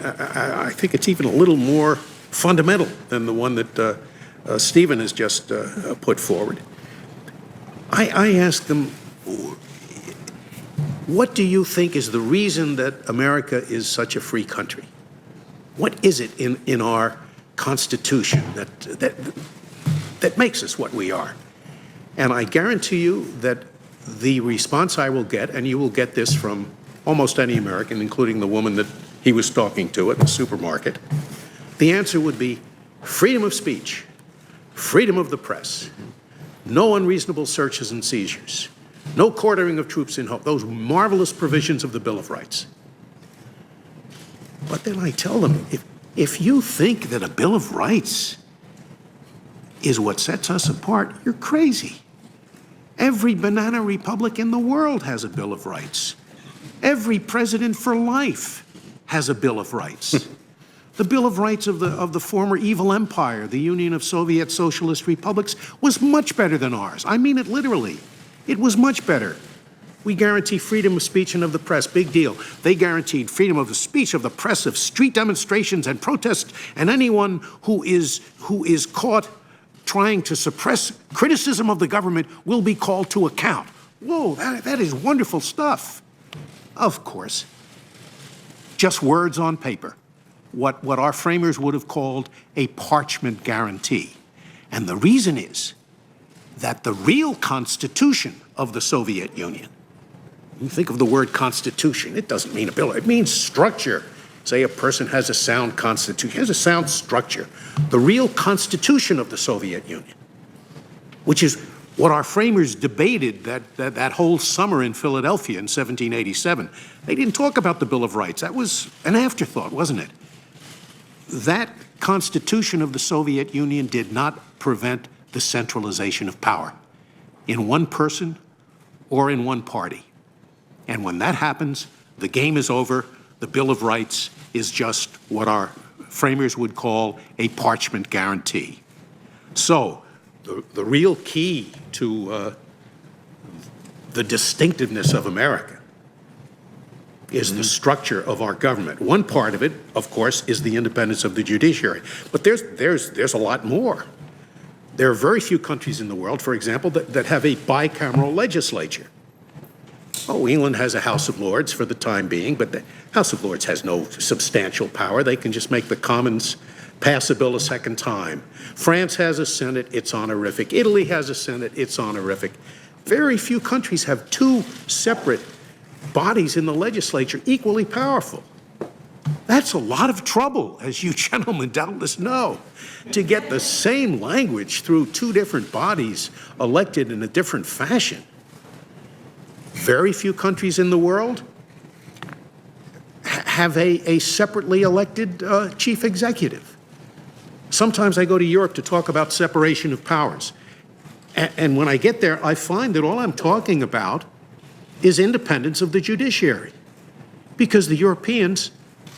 I think it's even a little more fundamental than the one that Stephen has just put forward. I ask them, what do you think is the reason that America is such a free country? What is it in our Constitution that makes us what we are? And I guarantee you that the response I will get, and you will get this from almost any American, including the woman that he was talking to at the supermarket, the answer would be freedom of speech, freedom of the press, no unreasonable searches and seizures, no quartering of troops in hope, those marvelous provisions of the Bill of Rights. But then I tell them, if you think that a Bill of Rights is what sets us apart, you're crazy. Every banana republic in the world has a Bill of Rights. Every president for life has a Bill of Rights. The Bill of Rights of the former evil empire, the Union of Soviet Socialist Republics, was much better than ours. I mean it literally. It was much better. We guarantee freedom of speech and of the press, big deal. They guaranteed freedom of the speech, of the press, of street demonstrations and protests, and anyone who is caught trying to suppress criticism of the government will be called to account. Whoa, that is wonderful stuff. Of course, just words on paper, what our framers would have called a parchment guarantee. And the reason is that the real constitution of the Soviet Union, you think of the word constitution, it doesn't mean a bill, it means structure. Say a person has a sound constitution, has a sound structure. The real constitution of the Soviet Union, which is what our framers debated that whole summer in Philadelphia in 1787. They didn't talk about the Bill of Rights. That was an afterthought, wasn't it? That constitution of the Soviet Union did not prevent the centralization of power in one person or in one party. And when that happens, the game is over. The Bill of Rights is just what our framers would call a parchment guarantee. So the real key to the distinctiveness of America is the structure of our government. One part of it, of course, is the independence of the judiciary. But there's a lot more. There are very few countries in the world, for example, that have a bicameral legislature. Oh, England has a House of Lords for the time being, but the House of Lords has no substantial power. They can just make the Commons pass a bill a second time. France has a Senate, it's honorific. Italy has a Senate, it's honorific. Very few countries have two separate bodies in the legislature equally powerful. That's a lot of trouble, as you gentlemen doubtless know, to get the same language through two different bodies elected in a different fashion. Very few countries in the world have a separately elected chief executive. Sometimes I go to Europe to talk about separation of powers. And when I get there, I find that all I'm talking about is independence of the judiciary, because the Europeans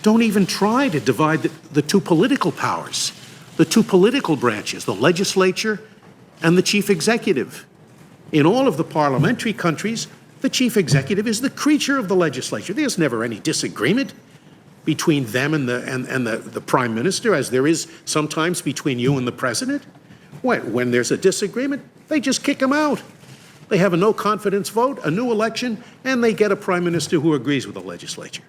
don't even try to divide the two political powers, the two political branches, the legislature and the chief executive. In all of the parliamentary countries, the chief executive is the creature of the legislature. There's never any disagreement between them and the prime minister, as there is sometimes between you and the president. When there's a disagreement, they just kick him out. They have a no confidence vote, a new election, and they get a prime minister who agrees with the legislature.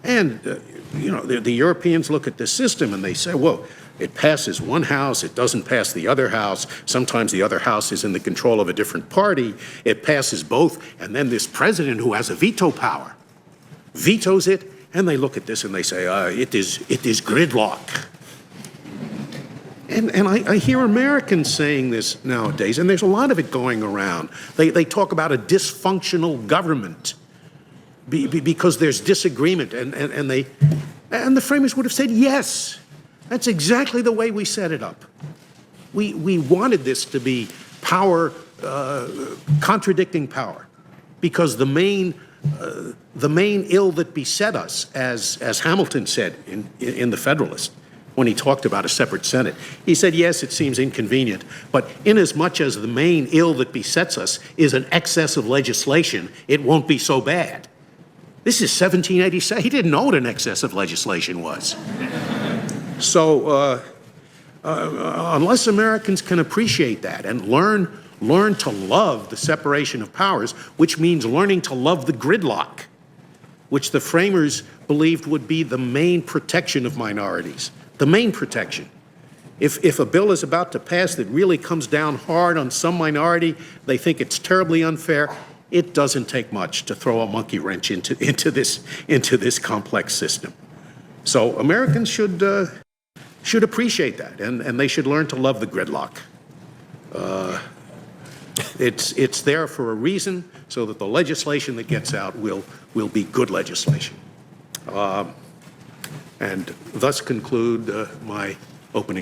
And, the Europeans look at this system and they say, well, it passes one house, it doesn't pass the other house. Sometimes the other house is in the control of a different party. It passes both, and then this president who has a veto power vetoes it, and they look at this and they say, it is gridlock. And I hear Americans saying this nowadays, and there's a lot of it going around. They talk about a dysfunctional government because there's disagreement, and the framers would have said, yes, that's exactly the way we set it up. We wanted this to be power, contradicting power, because the main ill that beset us, as Hamilton said in The Federalist, when he talked about a separate Senate. He said, yes, it seems inconvenient, but inasmuch as the main ill that besets us is an excess of legislation, it won't be so bad. This is 1787. He didn't know what an excessive legislation was. So unless Americans can appreciate that and learn to love the separation of powers, which means learning to love the gridlock, which the framers believed would be the main protection of minorities, the main protection. If a bill is about to pass that really comes down hard on some minority, they think it's terribly unfair. It doesn't take much to throw a monkey wrench into this complex system. So Americans should appreciate that, and they should learn to love the gridlock. It's there for a reason, so that the legislation that gets out will be good legislation. And thus conclude my opening